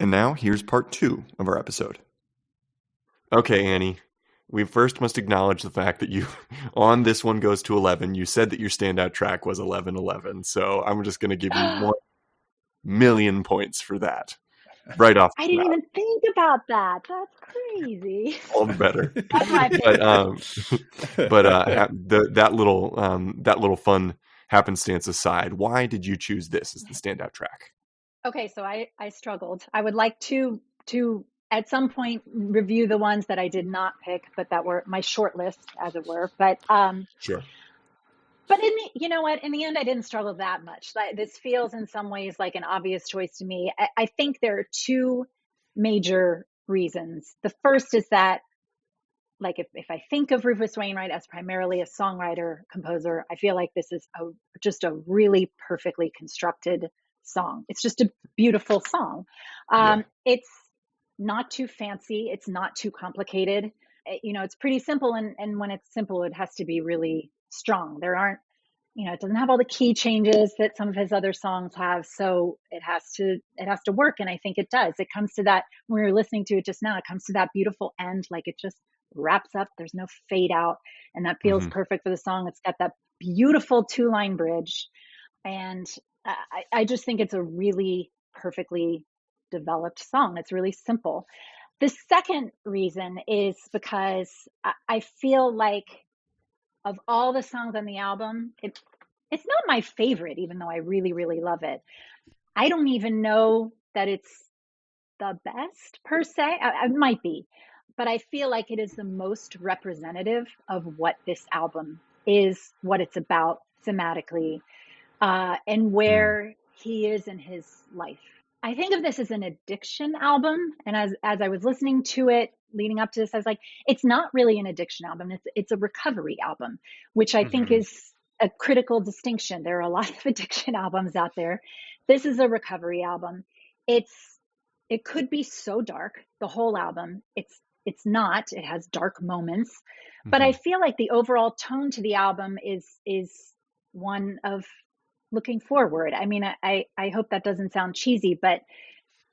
And now here's part 2 of our episode. Okay, Annie, we first must acknowledge the fact that you, on This One Goes to 11, you said that your standout track was 1111. So I'm just going to give you 1,000,000 points for that. Right off. I didn't even think about that. That's crazy. All the better. That's my favorite. That little fun happenstance aside, why did you choose this as the standout track? Okay, so I struggled. I would like to at some point review the ones that I did not pick, but that were my short list, as it were. But Sure. But you know what? In the end, I didn't struggle that much. This feels in some ways like an obvious choice to me. I think there are two major reasons. The first is that, like, if I think of Rufus Wainwright as primarily a songwriter, composer, I feel like this is just a really perfectly constructed song. It's just a beautiful song. It's not too fancy. It's not too complicated. It's pretty simple. And when it's simple, it has to be really strong. There aren't, it doesn't have all the key changes that some of his other songs have. So it has to work. And I think it does. It comes to that, when we were listening to it just now, it comes to that beautiful end. Like, it just wraps up. There's no fade out. And that feels perfect for the song. It's got that beautiful 2-line bridge. And I just think it's a really perfectly developed song. It's really simple. The second reason is because I feel like, of all the songs on the album, it's not my favorite, even though I really, really love it. I don't even know that it's the best per se. It might be, but I feel like it is the most representative of what this album is, what it's about thematically, and where he is in his life. I think of this as an addiction album. And as I was listening to it leading up to this, I was like, it's not really an addiction album. It's a recovery album, which I think is a critical distinction. There are a lot of addiction albums out there. This is a recovery album. It could be so dark, the whole album. It's not. It has dark moments. But I feel like the overall tone to the album is one of looking forward. I mean, I hope that doesn't sound cheesy, but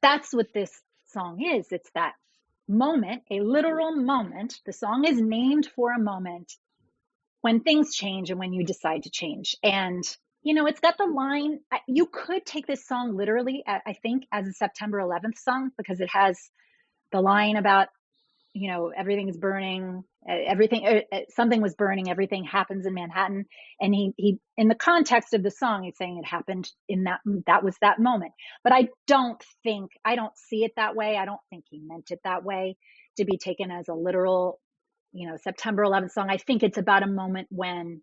that's what this song is. It's that moment, a literal moment. The song is named for a moment when things change and when you decide to change. And, it's got the line, you could take this song literally, I think, as a September 11th song, because it has the line about, everything is burning, something was burning, everything happens in Manhattan. And he, in the context of the song, he's saying it happened in that was that moment. But I don't see it that way. I don't think he meant it that way, to be taken as a literal, September 11th song. I think it's about a moment when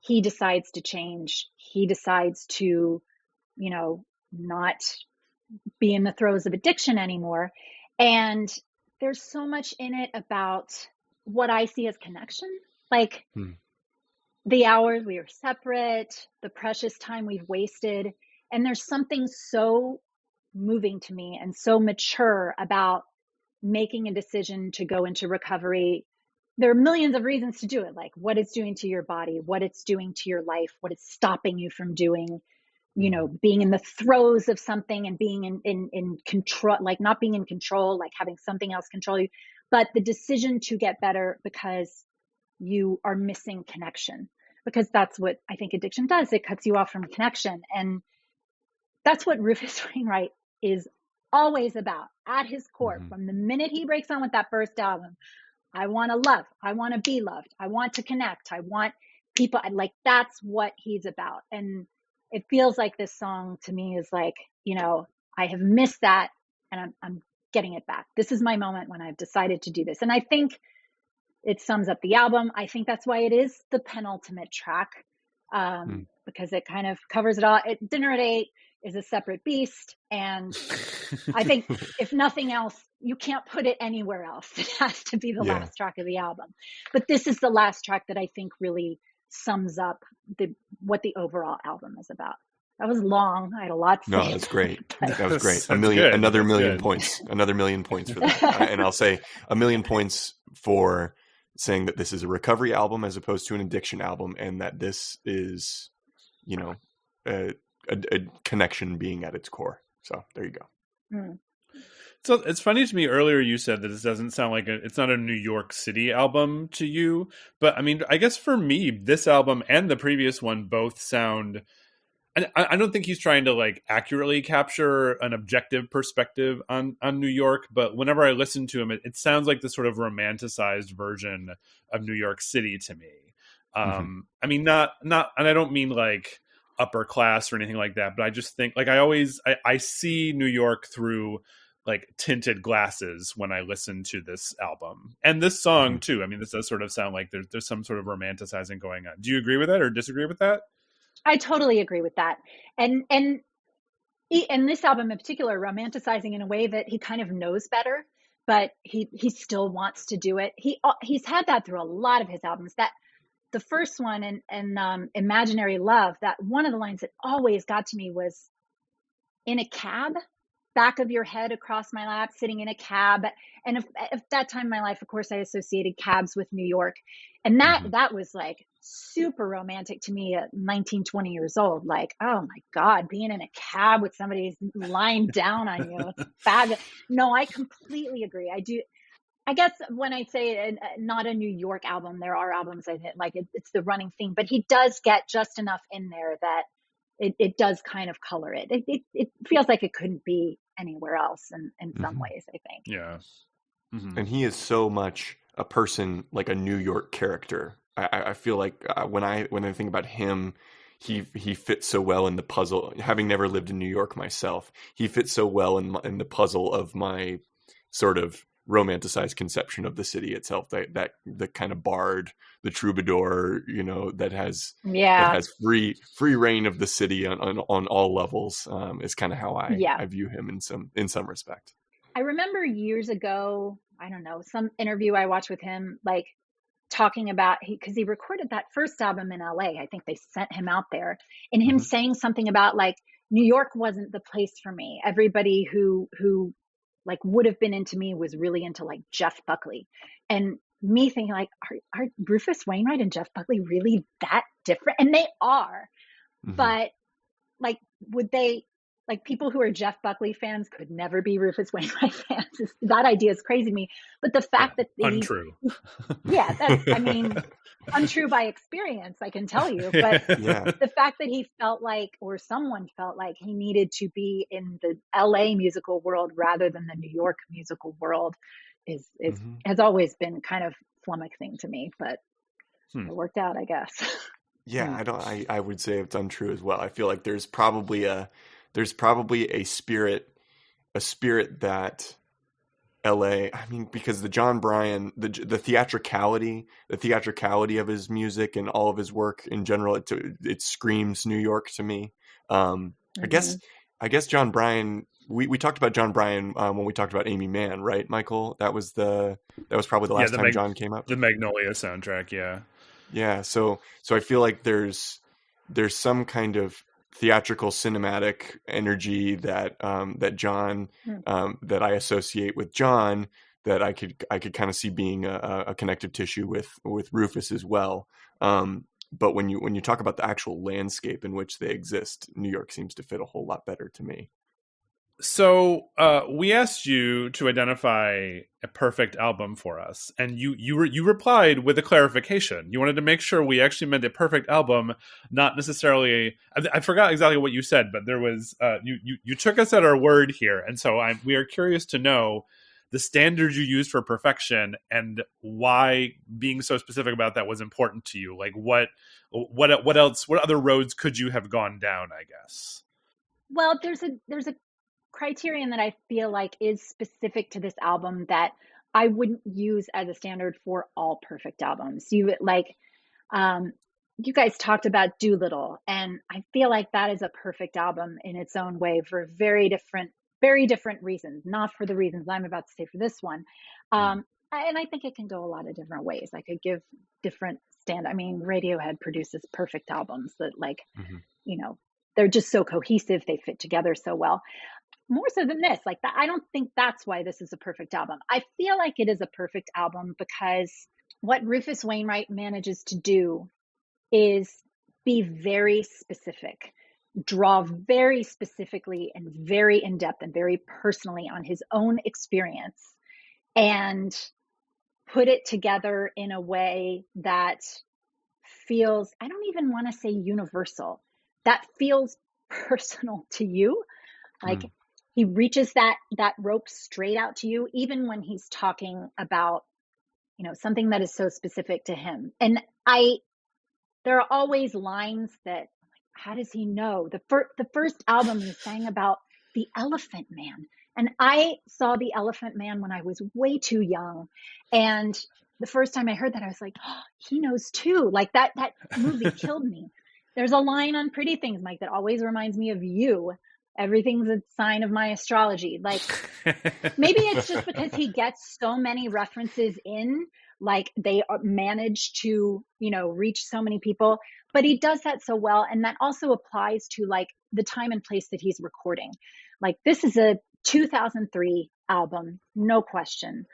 he decides to change. He decides to, not be in the throes of addiction anymore. And there's so much in it about what I see as connection, like the hours we were separate, the precious time we've wasted. And there's something so moving to me and so mature about making a decision to go into recovery. There are millions of reasons to do it, like what it's doing to your body, what it's doing to your life, what it's stopping you from doing, being in the throes of something and being in control, like not being in control, like having something else control you, but the decision to get better because you are missing connection, because that's what I think addiction does. It cuts you off from connection. And that's what Rufus Wainwright is always about at his core. From the minute he breaks on with that first album, I want to love, I want to be loved, I want to connect, I want people, like, that's what he's about. And it feels like this song to me is like, I have missed that and I'm getting it back. This is my moment when I've decided to do this. And I think it sums up the album. I think that's why it is the penultimate track, because it kind of covers it all. Dinner at 8 is a separate beast. And I think if nothing else, you can't put it anywhere else. It has to be the last track of the album. But this is the last track that I think really sums up what the overall album is about. That was long. I had a lot to say. No, that's great. That was great. Another million points. Another million points for that. And I'll say 1,000,000 points for saying that this is a recovery album as opposed to an addiction album, and that this is, a connection being at its core. So there you go. So it's funny to me. Earlier, you said that this doesn't sound like it's not a New York City album to you, but I mean, I guess for me, this album and the previous one both sound. I don't think he's trying to like accurately capture an objective perspective on New York, but whenever I listen to him, it sounds like this sort of romanticized version of New York City to me. Mm-hmm. I mean, not, and I don't mean like upper class or anything like that, but I just think like I see New York through like tinted glasses when I listen to this album and this Mm-hmm. song too. I mean, this does sort of sound like there's some sort of romanticizing going on. Do you agree with that or disagree with that? I totally agree with that. And in this album in particular, romanticizing in a way that he kind of knows better, but he still wants to do it. He's had that through a lot of his albums. That the first one and Imaginary Love, that one of the lines that always got to me was, in a cab, back of your head across my lap, sitting in a cab. And if that time in my life, of course, I associated cabs with New York. And Mm-hmm. that was like super romantic to me at 19, 20 years old. Like, oh my God, being in a cab with somebody lying down on you. It's fabulous. No, I completely agree. I do. I guess when I say not a New York album, there are albums I think like it's the running theme, but he does get just enough in there that it does kind of color it. It feels like it couldn't be anywhere else in some Mm-hmm. ways, I think. Yeah. Mm-hmm. And he is so much a person, like a New York character. I feel like when I think about him, he fits so well in the puzzle. Having never lived in New York myself, he fits so well in the puzzle of my sort of romanticized conception of the city itself. That the kind of bard, the troubadour, that Yeah. has free reign of the city on all levels. Is kind of how Yeah. I view him in some respect. I remember years ago, I don't know, some interview I watched with him, like talking about because he recorded that first album in LA. I think they sent him out there, and him Mm-hmm. saying something about like New York wasn't the place for me. Everybody who like would have been into me was really into like Jeff Buckley, and me thinking like, are Rufus Wainwright and Jeff Buckley really that different? And they are, Mm-hmm. but like, would they, like, people who are Jeff Buckley fans could never be Rufus Wainwright fans? That idea is crazy to me. But the Yeah. fact that Untrue. yeah, that's, I mean, untrue by experience, I can tell you. But Yeah. the fact that he felt like, or someone felt like he needed to be in the LA musical world rather than the New York musical world is Mm-hmm. has always been kind of flummoxing to me, but Hmm. it worked out, I guess. Yeah, I would say it's untrue as well. I feel like there's probably a spirit that LA, I mean, because the John Bryan, the theatricality of his music and all of his work in general, it screams New York to me. I guess Mm-hmm. John Bryan, we talked about John Bryan when we talked about Amy Mann, right, Michael? That was probably the Yeah, last time John came up. the Magnolia soundtrack, yeah. Yeah, so I feel like there's some kind of theatrical cinematic energy that John that I associate with John, that I could kind of see being a connective tissue with Rufus as well. But when you talk about the actual landscape in which they exist, New York seems to fit a whole lot better to me. So we asked you to identify a perfect album for us, and you replied with a clarification. You wanted to make sure we actually meant a perfect album, not necessarily. I forgot exactly what you said, but there was you took us at our word here, and so we are curious to know the standards you used for perfection and why being so specific about that was important to you. Like what else? What other roads could you have gone down? I guess. Well, there's a criterion that I feel like is specific to this album that I wouldn't use as a standard for all perfect albums. You guys talked about Doolittle, and I feel like that is a perfect album in its own way for very different reasons, not for the reasons I'm about to say for this one. And I think it can go a lot of different ways. I could give different I mean, Radiohead produces perfect albums that Mm-hmm. you know, they're just so cohesive, they fit together so well. More so than this, like that, I don't think that's why this is a perfect album. I feel like it is a perfect album because what Rufus Wainwright manages to do is be very specific. draw very specifically and very in depth and very personally on his own experience and put it together in a way that feels, I don't even want to say universal, that feels personal to you. Like he reaches that rope straight out to you, even when he's talking about, you know, something that is so specific to him. And there are always lines that, how does he know? The first album he sang about the Elephant Man. And I saw the Elephant Man when I was way too young. And the first time I heard that, I was like, oh, he knows too. Like that movie killed me. There's a line on Pretty Things, Mike, that always reminds me of you. Everything's a sign of my astrology. Like maybe it's just because he gets so many references in, like they manage to, you know, reach so many people, but he does that so well. And that also applies to like the time and place that he's recording. Like this is a 2003 album, no question.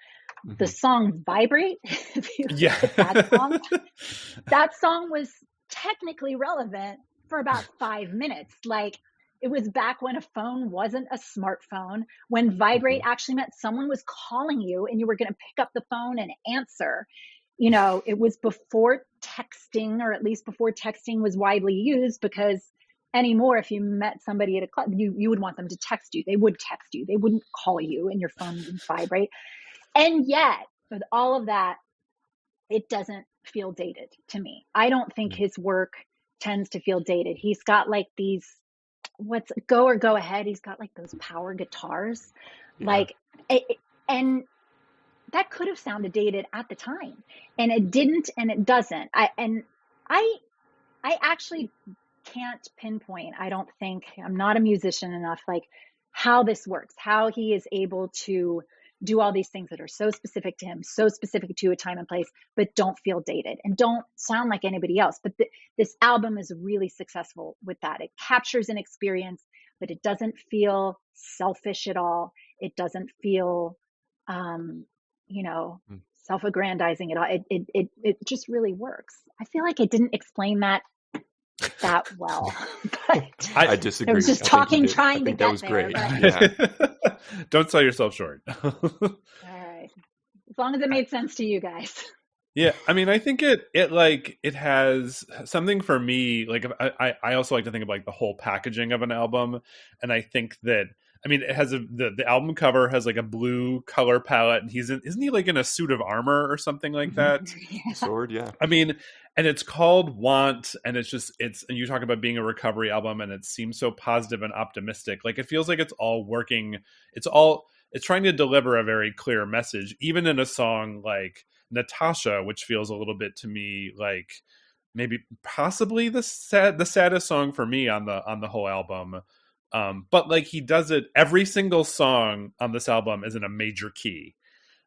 The song Vibrate, if you look at that song was technically relevant for about 5 minutes. Like it was back when a phone wasn't a smartphone, when Vibrate actually meant someone was calling you and you were going to pick up the phone and answer. You know, it was before texting, or at least before texting was widely used, because anymore, if you met somebody at a club, you would want them to text you. They would text you. They wouldn't call you, and your phone would vibrate. And yet, with all of that, it doesn't feel dated to me. I don't think his work tends to feel dated. He's got like these, what's Go or Go Ahead. He's got like those power guitars, like, and that could have sounded dated at the time, and it didn't, and it doesn't. I actually can't pinpoint. I don't think, I'm not a musician enough, like how this works, how he is able to do all these things that are so specific to him, so specific to a time and place, but don't feel dated and don't sound like anybody else. But this album is really successful with that. It captures an experience, but it doesn't feel selfish at all. It doesn't feel, you know, self-aggrandizing at all. It just really works. I feel like it didn't explain that well, but I disagree. I was just trying to get there. That was great. But... Don't sell yourself short. All right, as long as it made sense to you guys. Yeah, I mean, I think it has something for me. Like, I also like to think of like the whole packaging of an album, and I think that, I mean, it has the album cover has like a blue color palette, and isn't he like in a suit of armor or something like that? Sword, yeah. I mean, and it's called Want, and and you talk about being a recovery album, and it seems so positive and optimistic. Like it feels like it's all working. It's trying to deliver a very clear message, even in a song like Natasha, which feels a little bit to me like maybe possibly the saddest song for me on the whole album. But like he does it, every single song on this album is in a major key.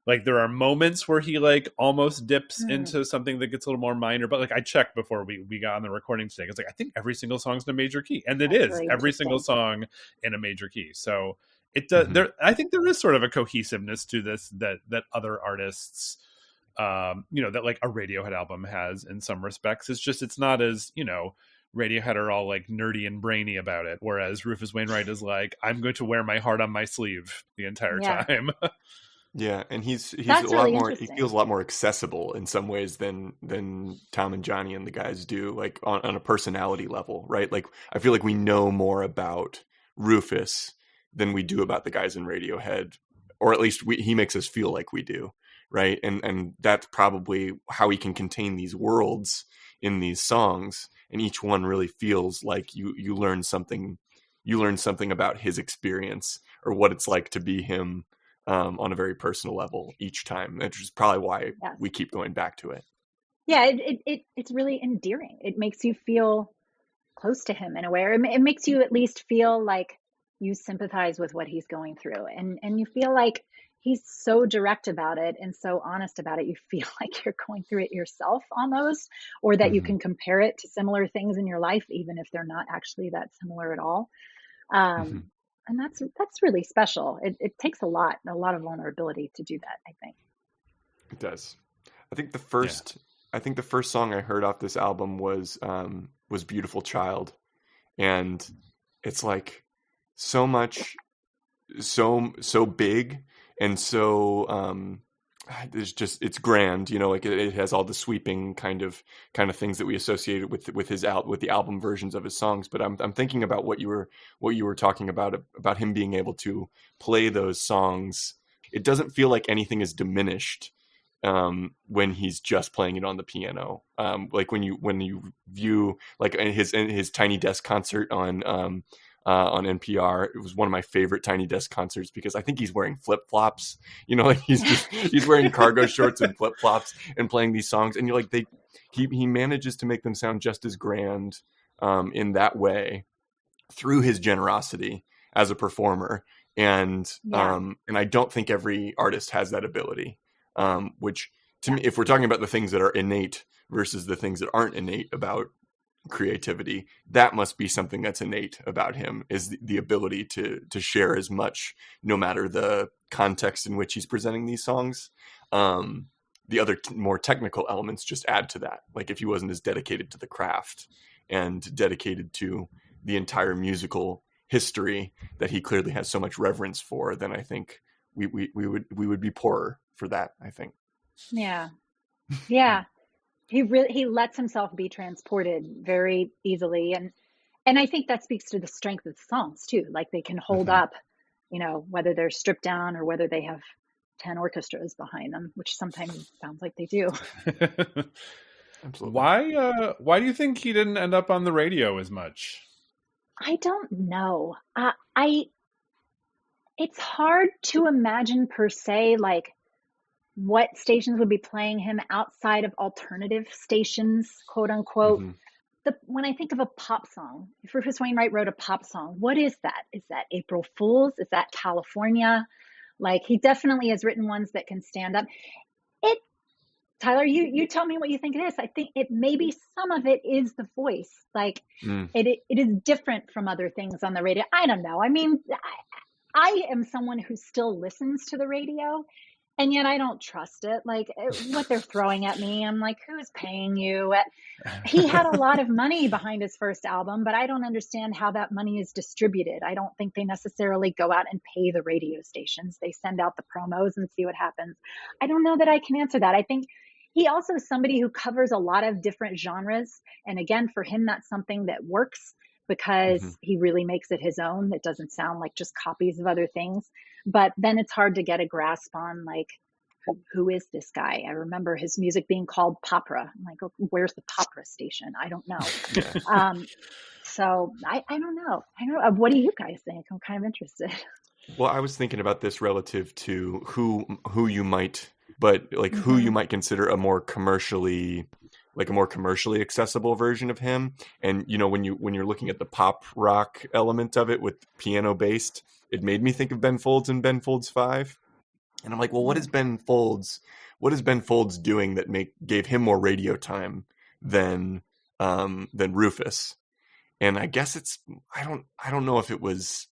Like there are moments where he like almost dips into something that gets a little more minor, but like I checked before we got on the recording today. It's like, I think every single song's in a major key, and it is every single song in a major key. So it does. I think there is sort of a cohesiveness to this that other artists, you know, that like a Radiohead album has in some respects. It's not as, you know, Radiohead are all like nerdy and brainy about it, whereas Rufus Wainwright is like, I'm going to wear my heart on my sleeve the entire time. Yeah, and he's a lot more. He feels a lot more accessible in some ways than Tom and Johnny and the guys do, like on a personality level, right? Like I feel like we know more about Rufus than we do about the guys in Radiohead, or at least he makes us feel like we do, right? And that's probably how he can contain these worlds in these songs, and each one really feels like you learn something. You learn something about his experience or what it's like to be him. On a very personal level each time, which is probably why we keep going back to it. Yeah, it's really endearing. It makes you feel close to him in a way, or it makes you at least feel like you sympathize with what he's going through, and you feel like he's so direct about it and so honest about it. You feel like you're going through it yourself almost, or that you can compare it to similar things in your life, even if they're not actually that similar at all. And that's really special. It takes a lot of vulnerability to do that, I think. It does. I think the first song I heard off this album was Beautiful Child. and it's like so much, so big, and so it's grand, like it has all the sweeping kind of things that we associated with the album versions of his songs. But I'm thinking about what you were talking about him being able to play those songs. It doesn't feel like anything is diminished when he's just playing it on the piano. Like when you view like in his Tiny Desk concert on NPR. It was one of my favorite Tiny Desk concerts because I think he's wearing flip-flops, like he's wearing cargo shorts and flip-flops and playing these songs. And you're like, he manages to make them sound just as grand in that way through his generosity as a performer. And I don't think every artist has that ability, which to me, if we're talking about the things that are innate versus the things that aren't innate about creativity, that must be something that's innate about him, is the ability to share as much, no matter the context in which he's presenting these songs. The other more technical elements just add to that. Like if he wasn't as dedicated to the craft and dedicated to the entire musical history that he clearly has so much reverence for, then I think we would be poorer for that, I think. Yeah. He lets himself be transported very easily. And I think that speaks to the strength of the songs too. Like they can hold up, whether they're stripped down or whether they have 10 orchestras behind them, which sometimes sounds like they do. Absolutely. Why do you think he didn't end up on the radio as much? I don't know. It's hard to imagine per se, like what stations would be playing him outside of alternative stations, quote unquote. Mm-hmm. When I think of a pop song, if Rufus Wainwright wrote a pop song, what is that? Is that April Fool's? Is that California? Like he definitely has written ones that can stand up. Tyler, you tell me what you think it is. I think maybe some of it is the voice. Like it is different from other things on the radio. I don't know. I mean, I am someone who still listens to the radio, and yet I don't trust it. Like what they're throwing at me, I'm like, who's paying you? He had a lot of money behind his first album, but I don't understand how that money is distributed. I don't think they necessarily go out and pay the radio stations. They send out the promos and see what happens. I don't know that I can answer that. I think he also is somebody who covers a lot of different genres. And again, for him, that's something that works because he really makes it his own. It doesn't sound like just copies of other things. But then it's hard to get a grasp on like, who is this guy? I remember his music being called popera. I'm like, oh, where's the popera station? I don't know. So I don't know. What do you guys think? I'm kind of interested. Well, I was thinking about this relative to who you might, but like who you might consider a more commercially accessible version of him. And when you're looking at the pop rock element of it with piano based, it made me think of Ben Folds and Ben Folds 5. And I'm like, well, what is Ben Folds doing that gave him more radio time than Rufus? And I guess I don't know if it was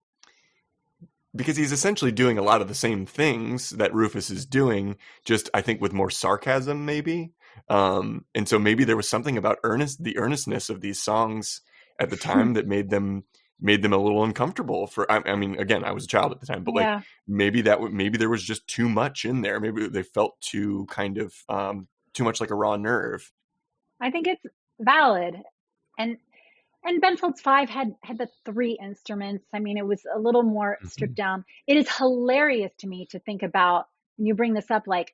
because he's essentially doing a lot of the same things that Rufus is doing, just I think with more sarcasm maybe. And so maybe there was something about the earnestness of these songs at the time that made them a little uncomfortable I mean, again, I was a child at the time, but like maybe there was just too much in there. Maybe they felt too kind of too much like a raw nerve. I think it's valid. And Ben Folds 5 had the 3 instruments. I mean, it was a little more stripped down. It is hilarious to me to think about, and you bring this up, like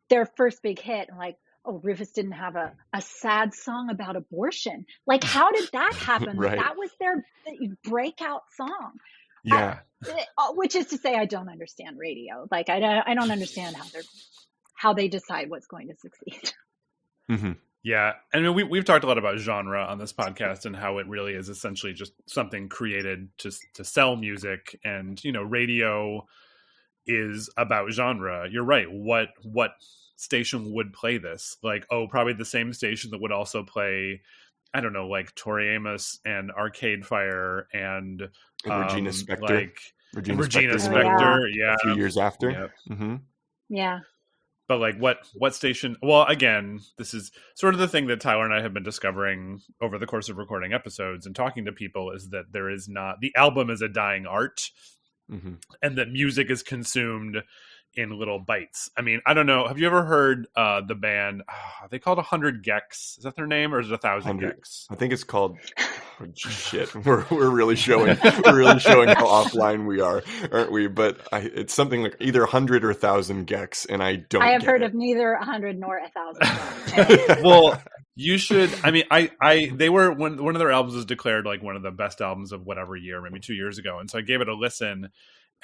their first big hit, and like, oh, Rufus didn't have a sad song about abortion. Like, how did that happen? Right. That was their breakout song. Yeah. Which is to say, I don't understand radio. Like, I don't understand how they decide what's going to succeed. Mm-hmm. Yeah. And we've talked a lot about genre on this podcast and how it really is essentially just something created to sell music. And, radio is about genre. You're right. What station would play this? Like, probably the same station that would also play, I don't know, like Tori Amos and Arcade Fire and Regina Spektor. Like Regina Spektor. Oh, yeah. A few years after. Yep. Mm-hmm. Yeah. But like what station? Well, again, this is sort of the thing that Tyler and I have been discovering over the course of recording episodes and talking to people, is that there is not, the album is a dying art, and that music is consumed in little bites. I mean, I don't know. Have you ever heard the band? They called 100 Gex. Is that their name, or is it 1,000 Gex? I think it's called. Oh, shit, we're really showing how offline we are, aren't we? But it's something like either 100 or 1,000 Gex, and I don't. I have heard of neither 100 nor 1,000. Well, you should. I mean, they were one of their albums was declared like one of the best albums of whatever year, maybe 2 years ago, and so I gave it a listen.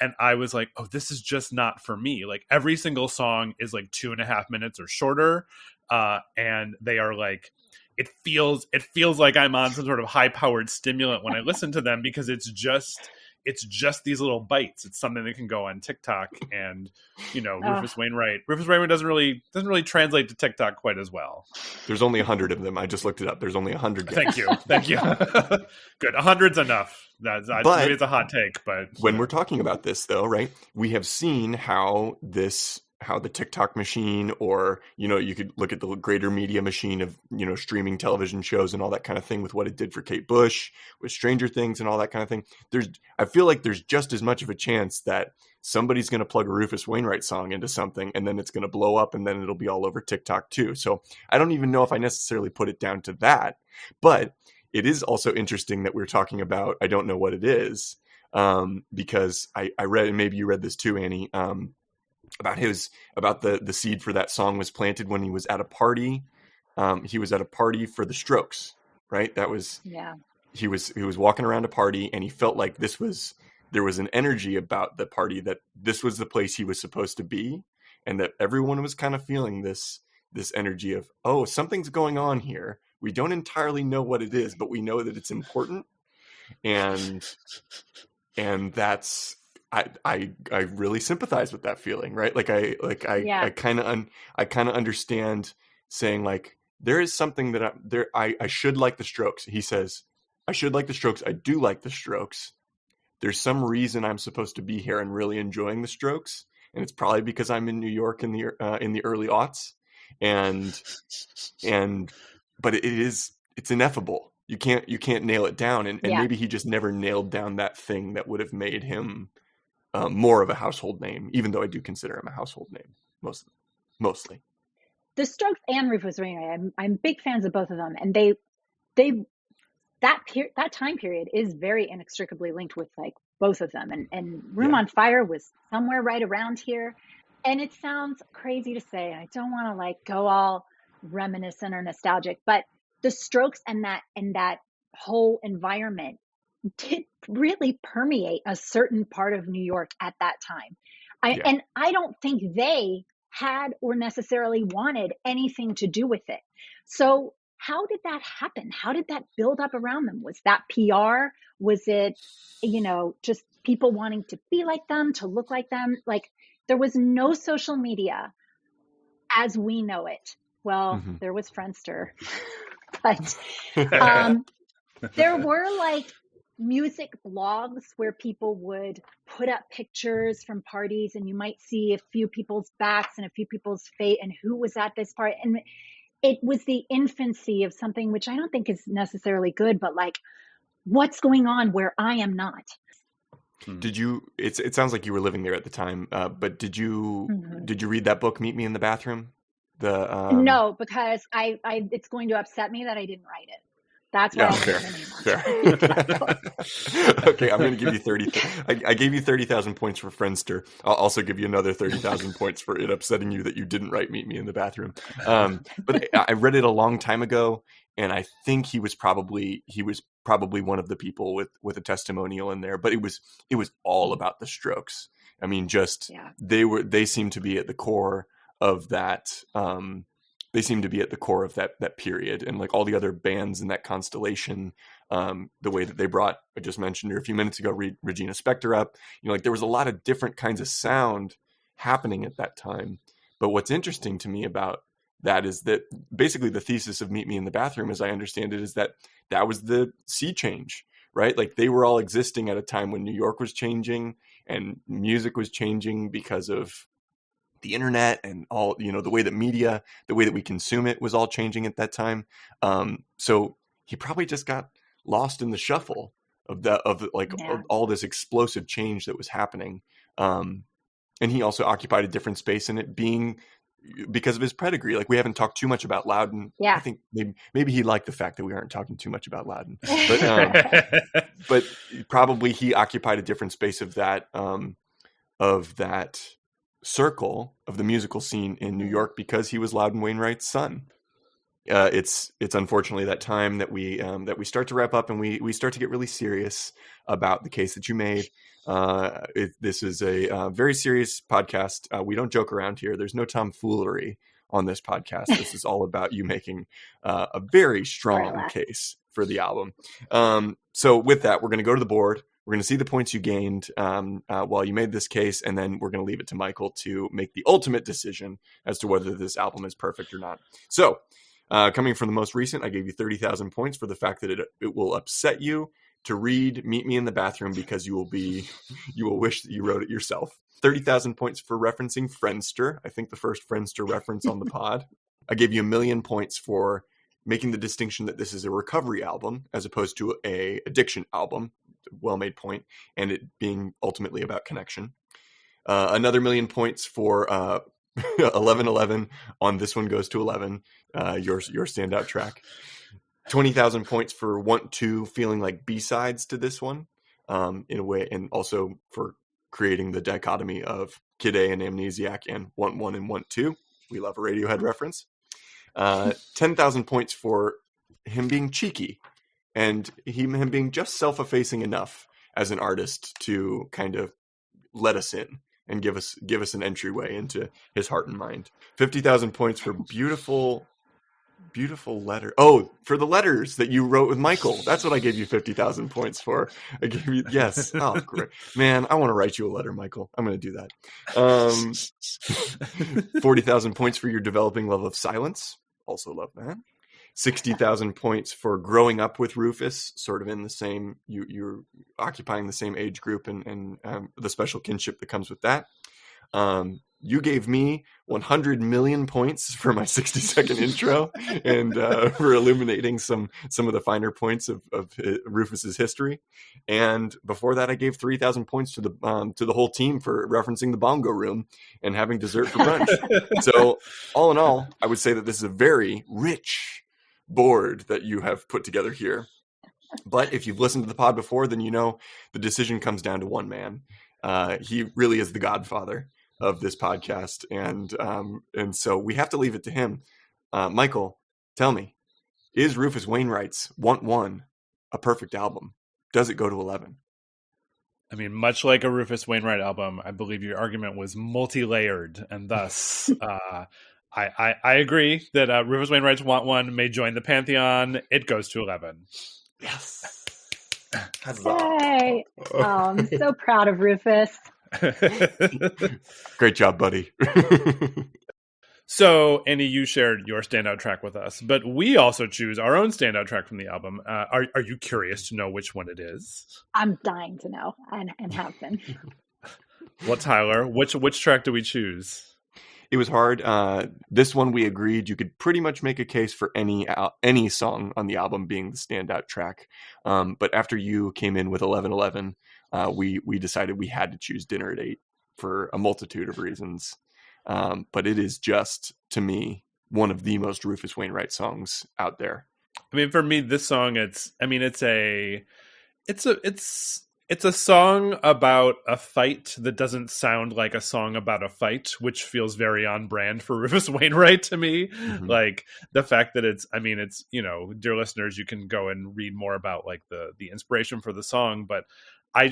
And I was like, oh, this is just not for me. Like every single song is like 2.5 minutes or shorter. And they are like, it feels like I'm on some sort of high powered stimulant when I listen to them, because it's just these little bites. It's something that can go on TikTok, and Rufus Wainwright doesn't really translate to TikTok quite as well. There's only 100 of them. I just looked it up. There's only 100. Thank you. Good. 100's enough. Maybe it's a hot take, but when we're talking about this, though, right? We have seen how the TikTok machine, or you could look at the greater media machine of streaming television shows and all that kind of thing, with what it did for Kate Bush with Stranger Things and all that kind of thing. I feel like there's just as much of a chance that somebody's going to plug a Rufus Wainwright song into something, and then it's going to blow up, and then it'll be all over TikTok too. So I don't even know if I necessarily put it down to that, but it is also interesting that we're talking about I don't know what it is, because I read, and maybe you read this too, Annie, about the seed for that song was planted when he was at a party. He was at a party for the Strokes, right? That was, yeah. He was walking around a party, and he felt like there was an energy about the party, that this was the place he was supposed to be, and that everyone was kind of feeling this energy of, oh, something's going on here. We don't entirely know what it is, but we know that it's important. And that's, I really sympathize with that feeling, right? I kind of understand saying like, there is something that I should like the Strokes. He says, I should like the Strokes. I do like the Strokes. There's some reason I'm supposed to be here and really enjoying the Strokes. And it's probably because I'm in New York in the early aughts. But it's ineffable. You can't nail it down. And maybe he just never nailed down that thing that would have made him more of a household name, even though I do consider him a household name mostly. The Strokes and Rufus Wainwright, I'm big fans of both of them, and that time period is very inextricably linked with like both of them. And Room on Fire was somewhere right around here. And it sounds crazy to say, I don't want to like go all reminiscent or nostalgic, but the Strokes and that whole environment did really permeate a certain part of New York at that time. And I don't think they had or necessarily wanted anything to do with it. So how did that happen? How did that build up around them? Was that PR? Was it, just people wanting to be like them, to look like them? Like there was no social media as we know it. Well, there was Friendster, but there were like music blogs where people would put up pictures from parties, and you might see a few people's backs and a few people's face and who was at this party. And it was the infancy of something which I don't think is necessarily good, but like what's going on where I am not. Did you, it sounds like you were living there at the time, but did you read that book, Meet Me in the Bathroom? No, because it's going to upset me that I didn't write it. That's why fair. Okay, I'm going to give you 30. I gave you 30,000 points for Friendster. I'll also give you another 30,000 points for it upsetting you that you didn't write Meet Me in the Bathroom. But I read it a long time ago, and I think he was probably one of the people with a testimonial in there. But it was all about the Strokes. I mean, they seem to be at the core of that. They seem to be at the core of that period, and like all the other bands in that constellation, the way that they brought, I just mentioned her a few minutes ago, Regina Spektor up, like there was a lot of different kinds of sound happening at that time. But what's interesting to me about that is that basically the thesis of Meet Me in the Bathroom, as I understand it, is that was the sea change, right? Like they were all existing at a time when New York was changing and music was changing because of the internet and all, the way that media, the way that we consume it was all changing at that time. So he probably just got lost in the shuffle of all this explosive change that was happening. And he also occupied a different space in it, being because of his pedigree. Like, we haven't talked too much about Loudon. Yeah. I think maybe he liked the fact that we aren't talking too much about Loudon, but probably he occupied a different space of that circle of the musical scene in New York because he was Loudon Wainwright's son. It's unfortunately that time that we start to wrap up and we start to get really serious about the case that you made. This is a very serious podcast. We don't joke around here. There's no tomfoolery on this podcast. This is all about you making a very strong case for the album. So with that, we're going to go to the board. We're going to see the points you gained while you made this case, and then we're going to leave it to Michael to make the ultimate decision as to whether this album is perfect or not. So, coming from the most recent, I gave you 30,000 points for the fact that it will upset you to read "Meet Me in the Bathroom" because you will wish that you wrote it yourself. 30,000 points for referencing Friendster. I think the first Friendster reference on the pod. I gave you 1,000,000 points for making the distinction that this is a recovery album as opposed to a addiction album. Well-made point, and it being ultimately about connection. Another 1,000,000 points for 1111 on This One Goes to 11, your standout track. 20,000 points for Want To feeling like B-sides to this one, in a way, and also for creating the dichotomy of Kid A and Amnesiac and Want One and Want Two. We love a Radiohead reference. 10,000 points for him being cheeky and him being just self-effacing enough as an artist to kind of let us in and give us an entryway into his heart and mind. 50,000 points for beautiful letter. Oh, for the letters that you wrote with Michael. That's what I gave you 50,000 points for. I gave you, yes. Oh, great. Man, I want to write you a letter, Michael. I'm going to do that. 40,000 points for your developing love of silence. Also love that. 60,000 points for growing up with Rufus, sort of in the same, you're occupying the same age group and the special kinship that comes with that. You gave me 100 million points for my 60-second intro and for illuminating some of the finer points of Rufus's history. And before that, I gave 3,000 points to the whole team for referencing the bongo room and having dessert for brunch. So all in all, I would say that this is a very rich board that you have put together here. But if you've listened to the pod before, then you know the decision comes down to one man. He really is the godfather of this podcast, and so we have to leave it to him. Michael, tell me, is Rufus Wainwright's Want One a perfect album? Does it go to 11? I mean, much like a Rufus Wainwright album, I believe your argument was multi-layered, and thus I agree that Rufus Wainwright's Want One may join the pantheon. It goes to 11. Yes. Hey. Oh, I'm so proud of Rufus. Great job, buddy. So, Annie, you shared your standout track with us, but we also choose our own standout track from the album. Are you curious to know which one it is? I'm dying to know, and have been. Well, Tyler, which track do we choose? It was hard. This one we agreed you could pretty much make a case for any song on the album being the standout track. But after you came in with 1111, we decided we had to choose Dinner at 8 for a multitude of reasons. But it is just, to me, one of the most Rufus Wainwright songs out there. I mean, for me, this song, it's a song about a fight that doesn't sound like a song about a fight, which feels very on brand for Rufus Wainwright to me. Mm-hmm. Like the fact that it's, dear listeners, you can go and read more about like the inspiration for the song, but I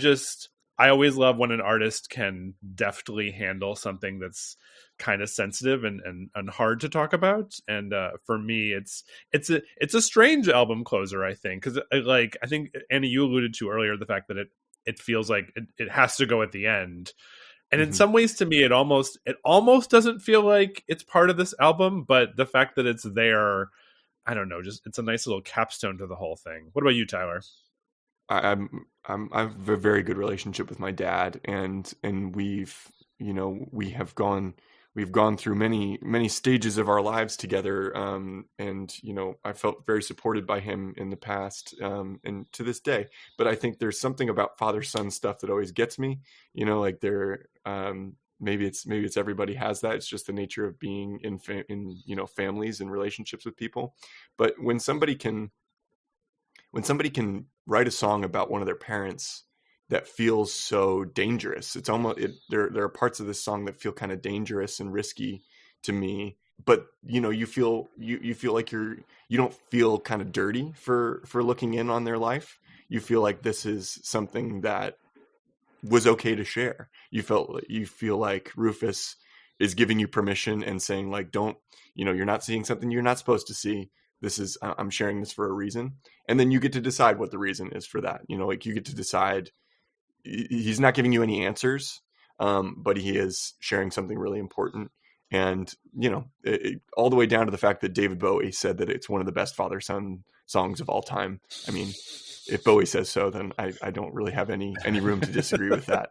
always love when an artist can deftly handle something that's kind of sensitive and hard to talk about. And for me, it's a strange album closer, I think, because I think Annie, you alluded to earlier the fact that it feels like it has to go at the end, and in some ways, to me, it almost doesn't feel like it's part of this album. But the fact that it's there, I don't know, just it's a nice little capstone to the whole thing. What about you, Tyler? I have a very good relationship with my dad, and we've we've gone through many stages of our lives together, and I felt very supported by him in the past, and to this day. But I think there's something about father-son stuff that always gets me. Like maybe it's everybody has that. It's just the nature of being in families and relationships with people. But when somebody can write a song about one of their parents that feels so dangerous, it's almost there are parts of this song that feel kind of dangerous and risky to me, but you feel like you don't feel kind of dirty for looking in on their life. You feel like this is something that was okay to share. You feel like Rufus is giving you permission and saying, like, don't, you're not seeing something you're not supposed to see. I'm sharing this for a reason. And then you get to decide what the reason is for that. Like, you get to decide. He's not giving you any answers, but he is sharing something really important. And, all the way down to the fact that David Bowie said that it's one of the best father-son songs of all time. I mean, if Bowie says so, then I don't really have any room to disagree with that.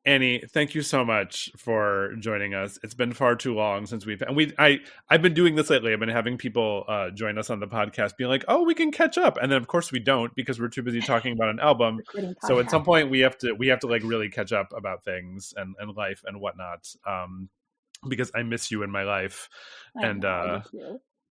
Annie, thank you so much for joining us. It's been far too long since I've been doing this lately. I've been having people join us on the podcast being like, oh, we can catch up. And then of course we don't, because we're too busy talking about an album. So at some point we have to like really catch up about things and life and whatnot. Because I miss you in my life.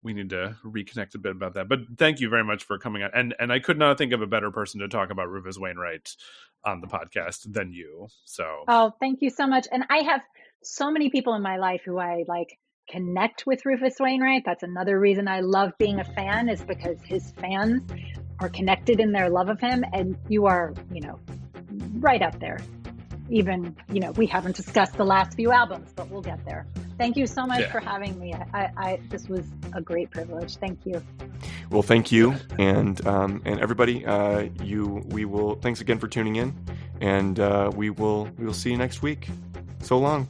We need to reconnect a bit about that. But thank you very much for coming on. And I could not think of a better person to talk about Rufus Wainwright on the podcast than you. So, oh, thank you so much. And I have so many people in my life who I connect with Rufus Wainwright. That's another reason I love being a fan, is because his fans are connected in their love of him. And you are, right up there. Even, we haven't discussed the last few albums, but we'll get there. Thank you so much for having me. This was a great privilege. Thank you. Well, thank you. And everybody, thanks again for tuning in, and we will see you next week. So long.